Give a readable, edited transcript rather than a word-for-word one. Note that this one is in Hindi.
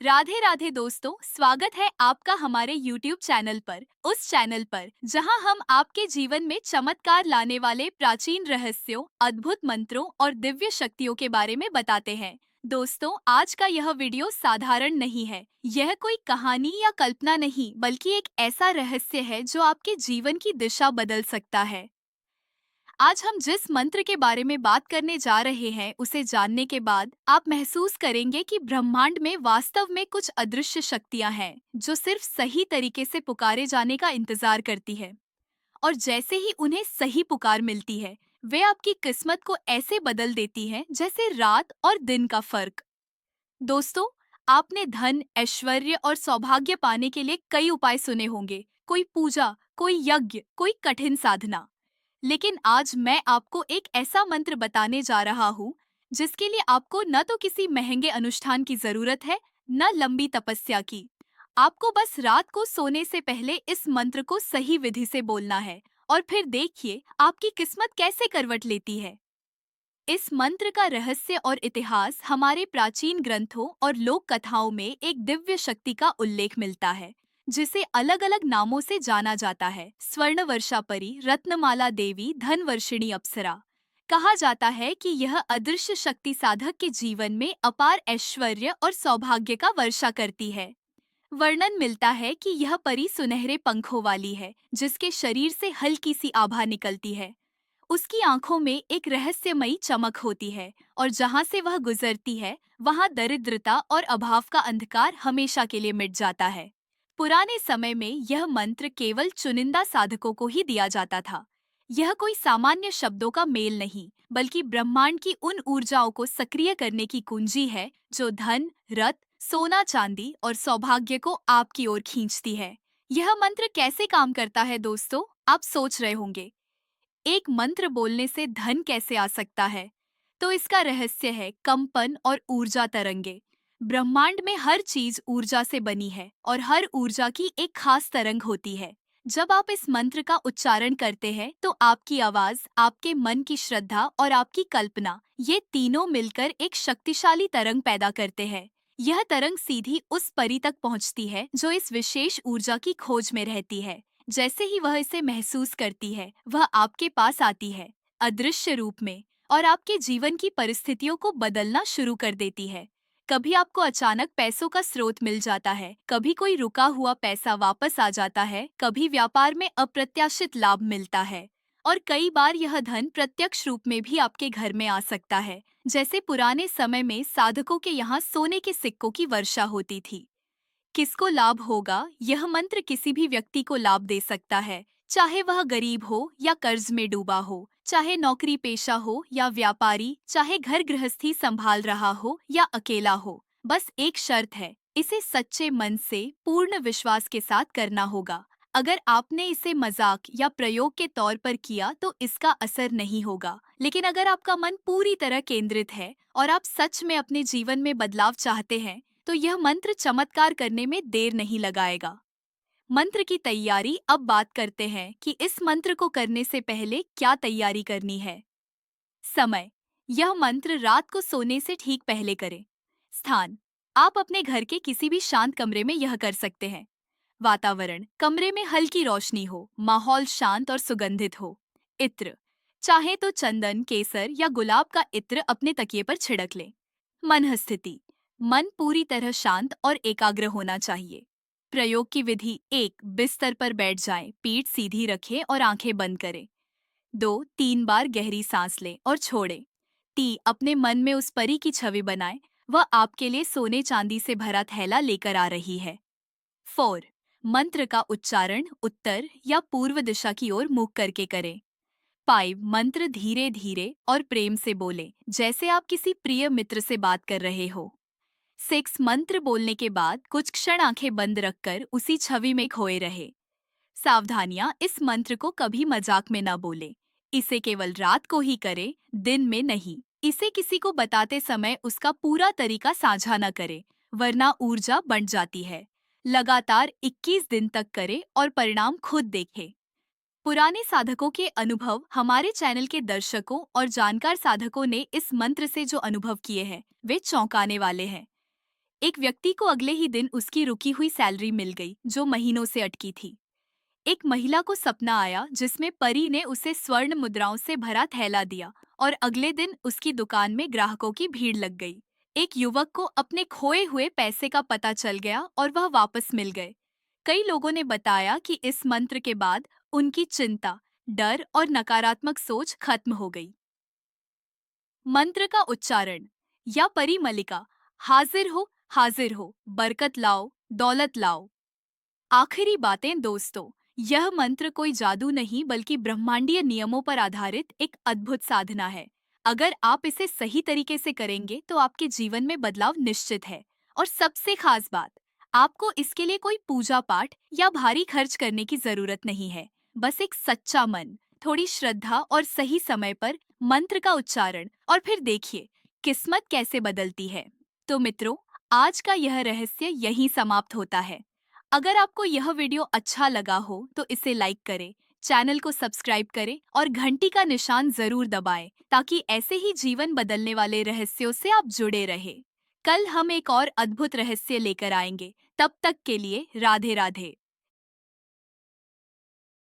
राधे राधे दोस्तों, स्वागत है आपका हमारे YouTube चैनल पर। उस चैनल पर जहां हम आपके जीवन में चमत्कार लाने वाले प्राचीन रहस्यों, अद्भुत मंत्रों और दिव्य शक्तियों के बारे में बताते हैं। दोस्तों, आज का यह वीडियो साधारण नहीं है। यह कोई कहानी या कल्पना नहीं, बल्कि एक ऐसा रहस्य है जो आपके जीवन की दिशा बदल सकता है। आज हम जिस मंत्र के बारे में बात करने जा रहे हैं, उसे जानने के बाद आप महसूस करेंगे कि ब्रह्मांड में वास्तव में कुछ अदृश्य शक्तियां हैं, जो सिर्फ सही तरीके से पुकारे जाने का इंतजार करती है। और जैसे ही उन्हें सही पुकार मिलती है, वे आपकी किस्मत को ऐसे बदल देती हैं जैसे रात और दिन का फर्क। दोस्तों, आपने धन, ऐश्वर्य और सौभाग्य पाने के लिए कई उपाय सुने होंगे। कोई पूजा, कोई यज्ञ, कोई कठिन साधना। लेकिन आज मैं आपको एक ऐसा मंत्र बताने जा रहा हूँ जिसके लिए आपको न तो किसी महंगे अनुष्ठान की जरूरत है, न लंबी तपस्या की। आपको बस रात को सोने से पहले इस मंत्र को सही विधि से बोलना है, और फिर देखिए आपकी किस्मत कैसे करवट लेती है। इस मंत्र का रहस्य और इतिहास हमारे प्राचीन ग्रंथों और लोक कथाओं में एक दिव्य शक्ति का उल्लेख मिलता है, जिसे अलग अलग नामों से जाना जाता है। स्वर्ण वर्षा परी, रत्नमाला देवी, धन वर्षिणी अप्सरा। कहा जाता है कि यह अदृश्य शक्ति साधक के जीवन में अपार ऐश्वर्य और सौभाग्य का वर्षा करती है। वर्णन मिलता है कि यह परी सुनहरे पंखों वाली है, जिसके शरीर से हल्की सी आभा निकलती है। उसकी आंखों में एक रहस्यमयी चमक होती है, और जहां से वह गुजरती है, वहां दरिद्रता और अभाव का अंधकार हमेशा के लिए मिट जाता है। पुराने समय में यह मंत्र केवल चुनिंदा साधकों को ही दिया जाता था। यह कोई सामान्य शब्दों का मेल नहीं, बल्कि ब्रह्मांड की उन ऊर्जाओं को सक्रिय करने की कुंजी है जो धन, रत्न, सोना चांदी और सौभाग्य को आपकी ओर खींचती है। यह मंत्र कैसे काम करता है दोस्तों? आप सोच रहे होंगे, एक मंत्र बोलने से धन कैसे आ सकता है? तो इसका रहस्य है कंपन और ऊर्जा तरंगे। ब्रह्मांड में हर चीज ऊर्जा से बनी है, और हर ऊर्जा की एक खास तरंग होती है। जब आप इस मंत्र का उच्चारण करते हैं, तो आपकी आवाज, आपके मन की श्रद्धा और आपकी कल्पना, ये तीनों मिलकर एक शक्तिशाली तरंग पैदा करते हैं। यह तरंग सीधी उस परी तक पहुंचती है जो इस विशेष ऊर्जा की खोज में रहती है। जैसे ही वह इसे महसूस करती है, वह आपके पास आती है, अदृश्य रूप में, और आपके जीवन की परिस्थितियों को बदलना शुरू कर देती है। कभी आपको अचानक पैसों का स्रोत मिल जाता है, कभी कोई रुका हुआ पैसा वापस आ जाता है, कभी व्यापार में अप्रत्याशित लाभ मिलता है, और कई बार यह धन प्रत्यक्ष रूप में भी आपके घर में आ सकता है, जैसे पुराने समय में साधकों के यहाँ सोने के सिक्कों की वर्षा होती थी। किसको लाभ होगा? यह मंत्र किसी भी व्यक्ति को लाभ दे सकता है, चाहे वह गरीब हो या कर्ज में डूबा हो, चाहे नौकरी पेशा हो या व्यापारी, चाहे घर गृहस्थी संभाल रहा हो या अकेला हो। बस एक शर्त है, इसे सच्चे मन से, पूर्ण विश्वास के साथ करना होगा। अगर आपने इसे मजाक या प्रयोग के तौर पर किया तो इसका असर नहीं होगा, लेकिन अगर आपका मन पूरी तरह केंद्रित है और आप सच में अपने जीवन में बदलाव चाहते हैं, तो यह मंत्र चमत्कार करने में देर नहीं लगाएगा। मंत्र की तैयारी। अब बात करते हैं कि इस मंत्र को करने से पहले क्या तैयारी करनी है। समय। यह मंत्र रात को सोने से ठीक पहले करें। स्थान। आप अपने घर के किसी भी शांत कमरे में यह कर सकते हैं। वातावरण। कमरे में हल्की रोशनी हो, माहौल शांत और सुगंधित हो। इत्र। चाहे तो चंदन, केसर या गुलाब का इत्र अपने तकिए पर छिड़क लें। मन स्थिति। मन पूरी तरह शांत और एकाग्र होना चाहिए। प्रयोग की विधि। 1, बिस्तर पर बैठ जाएं, पीठ सीधी रखें और आंखें बंद करें। 2, 3 बार गहरी सांस लें और छोड़ें। 3, अपने मन में उस परी की छवि बनाएं, वह आपके लिए सोने चांदी से भरा थैला लेकर आ रही है। 4, मंत्र का उच्चारण उत्तर या पूर्व दिशा की ओर मुख करके करें। 5, मंत्र धीरे धीरे और प्रेम से बोलें, जैसे आप किसी प्रिय मित्र से बात कर रहे हो। 6, मंत्र बोलने के बाद कुछ क्षण आंखें बंद रखकर उसी छवि में खोए रहे। सावधानियां। इस मंत्र को कभी मजाक में न बोले। इसे केवल रात को ही करें, दिन में नहीं। इसे किसी को बताते समय उसका पूरा तरीका साझा न करें, वरना ऊर्जा बढ़ जाती है। लगातार 21 दिन तक करें और परिणाम खुद देखें। पुराने साधकों के अनुभव। हमारे चैनल के दर्शकों और जानकार साधकों ने इस मंत्र से जो अनुभव किए हैं, वे चौंकाने वाले हैं। एक व्यक्ति को अगले ही दिन उसकी रुकी हुई सैलरी मिल गई, जो महीनों से अटकी थी। एक महिला को सपना आया जिसमें परी ने उसे स्वर्ण मुद्राओं से भरा थैला दिया और अगले दिन उसकी दुकान में ग्राहकों की भीड़ लग गई। एक युवक को अपने खोए हुए पैसे का पता चल गया और वह वापस मिल गए। कई लोगों ने बताया कि इस मंत्र के बाद उनकी चिंता, डर और नकारात्मक सोच खत्म हो गई। मंत्र का उच्चारण। या परी मलिका, हाजिर हो, बरकत लाओ, दौलत लाओ। आखिरी बातें दोस्तों, यह मंत्र कोई जादू नहीं बल्कि ब्रह्मांडीय नियमों पर आधारित एक अद्भुत साधना है। अगर आप इसे सही तरीके से करेंगे तो आपके जीवन में बदलाव निश्चित है। और सबसे खास बात, आपको इसके लिए कोई पूजा पाठ या भारी खर्च करने की जरूरत नहीं है। बस एक सच्चा मन, थोड़ी श्रद्धा और सही समय पर मंत्र का उच्चारण, और फिर देखिए किस्मत कैसे बदलती है। तो मित्रों, आज का यह रहस्य यहीं समाप्त होता है। अगर आपको यह वीडियो अच्छा लगा हो तो इसे लाइक करें, चैनल को सब्सक्राइब करें और घंटी का निशान जरूर दबाएं ताकि ऐसे ही जीवन बदलने वाले रहस्यों से आप जुड़े रहे। कल हम एक और अद्भुत रहस्य लेकर आएंगे। तब तक के लिए राधे राधे।